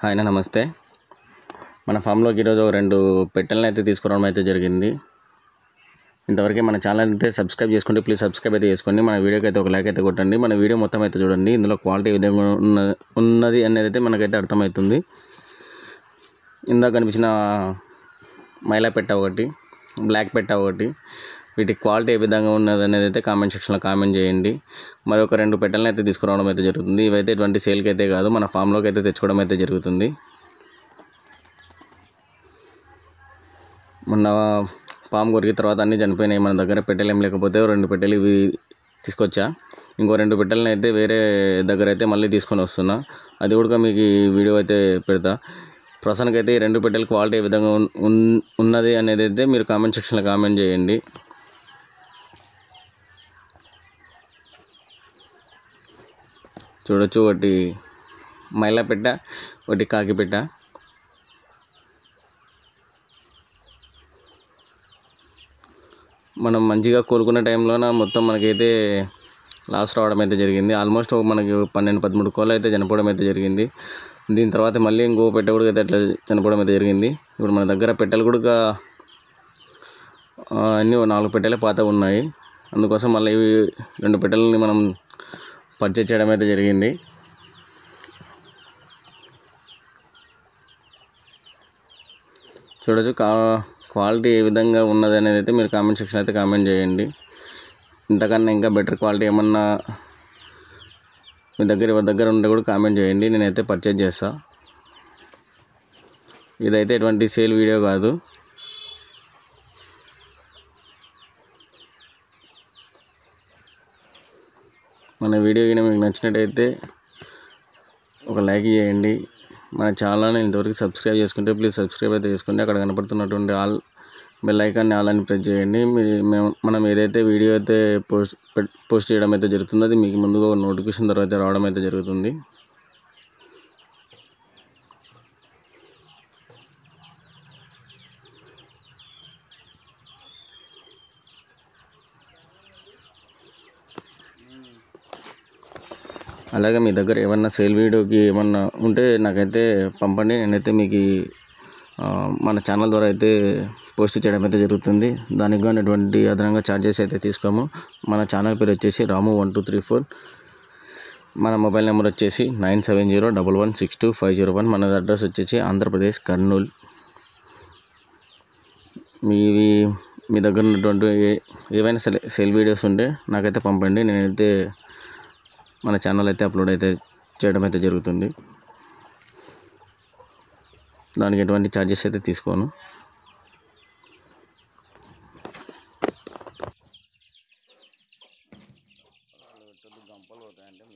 Hi అన్న, నమస్తే. మన ఫామ్లోకి ఈరోజు 2 పెట్టెలను అయితే తీసుకురావడం అయితే జరిగింది. ఇంతవరకు మన ఛానల్ అయితే సబ్స్క్రైబ్ చేసుకుంటే ప్లీజ్ సబ్స్క్రైబ్ అయితే చేసుకోండి. మన వీడియోకి అయితే ఒక లైక్ అయితే కొట్టండి. మన వీడియో మొత్తం అయితే చూడండి. ఇందులో క్వాలిటీ విధంగా ఉన్నది అనేది అయితే మనకైతే అర్థమవుతుంది. ఇందాక కనిపించిన మైలా పెట్ట ఒకటి, బ్లాక్ పెట్ట ఒకటి, వీటి క్వాలిటీ ఏ విధంగా ఉన్నది అనేది అయితే కామెంట్ సెక్షన్లో కామెంట్ చేయండి. మరి ఒక 2 పెట్టెలను అయితే తీసుకురావడం అయితే జరుగుతుంది. ఇవైతే ఎటువంటి సేల్కి అయితే కాదు, మన ఫామ్లోకి అయితే తెచ్చుకోవడం అయితే జరుగుతుంది. మొన్న పాము కొరికి తర్వాత అన్నీ చనిపోయినాయి. మన దగ్గర పెట్టెలు ఏం లేకపోతే 2 పెట్టెలు ఇవి తీసుకొచ్చా. ఇంకో 2 పెట్టెలను అయితే వేరే దగ్గర అయితే మళ్ళీ తీసుకొని వస్తున్నా. అది కూడా మీకు ఈ వీడియో అయితే పెడతా. ప్రస్తుతానికైతే ఈ 2 పెట్టెలు క్వాలిటీ ఏ విధంగా ఉన్నది అనేది అయితే మీరు కామెంట్ సెక్షన్లో కామెంట్ చేయండి. చూడొచ్చు, ఒకటి మైలా పెట్ట, ఒకటి కాకి పెట్ట. మనం మంచిగా కోలుకునే టైంలోన మొత్తం మనకైతే లాస్ రావడం అయితే జరిగింది. ఆల్మోస్ట్ మనకి 12-13 కోళ్ళు అయితే చనిపోవడం అయితే జరిగింది. దీని తర్వాత మళ్ళీ ఇంకో పెట్టె కూడా అయితే అట్లా చనిపోవడం అయితే జరిగింది. ఇప్పుడు మన దగ్గర పెట్టెలు కూడా అన్నీ 4 పెట్టెలే పాత ఉన్నాయి. అందుకోసం మళ్ళీ ఇవి 2 పెట్టెలని మనం పర్చేజ్ చేయడం అయితే జరిగింది. చూడొచ్చు క్వాలిటీ ఏ విధంగా ఉన్నది అనేది అయితే మీరు కామెంట్ సెక్షన్ అయితే కామెంట్ చేయండి. ఇంతకన్నా ఇంకా బెటర్ క్వాలిటీ ఏమన్నా మీ దగ్గర ఎవరి దగ్గర ఉంటే కూడా కామెంట్ చేయండి, నేనైతే పర్చేజ్ చేస్తా. ఇదైతే ఎటువంటి సేల్ వీడియో కాదు. మన వీడియో కింద మీకు నచ్చినట్టయితే ఒక లైక్ చేయండి. మన ఛానల్ని ఇంతవరకు సబ్స్క్రైబ్ చేసుకుంటే ప్లీజ్ సబ్స్క్రైబ్ అయితే చేసుకోండి. అక్కడ కనపడుతున్నటువంటి ఆల్ బెల్ ఐకాన్ని ఆల్ అని ప్రెస్ చేయండి. మనం ఏదైతే వీడియో అయితే పోస్ట్ చేయడం అయితే జరుగుతుందో అది మీకు ముందుగా నోటిఫికేషన్ ద్వారా అయితే రావడం అయితే జరుగుతుంది. అలాగే మీ దగ్గర ఏమన్నా సేల్ వీడియోకి ఏమన్నా ఉంటే నాకైతే పంపండి. నేనైతే మీకు మన ఛానల్ ద్వారా అయితే పోస్ట్ చేయడం అయితే జరుగుతుంది. దానికి కానీ ఎటువంటి అదనంగా ఛార్జెస్ అయితే తీసుకోము. మన ఛానల్ పేరు వచ్చేసి రాము 1234. మన మొబైల్ నెంబర్ వచ్చేసి 9701162501. మన అడ్రస్ వచ్చేసి ఆంధ్రప్రదేశ్, కర్నూలు. మీ దగ్గర ఉన్నటువంటి ఏవైనా సేల్ వీడియోస్ ఉంటే నాకైతే పంపండి. నేనైతే మన ఛానల్ అయితే అప్లోడ్ అయితే చేయడం అయితే జరుగుతుంది. దానికి ఎటువంటి ఛార్జెస్ అయితే తీసుకోను. గంపలు పోతాయంటే మీ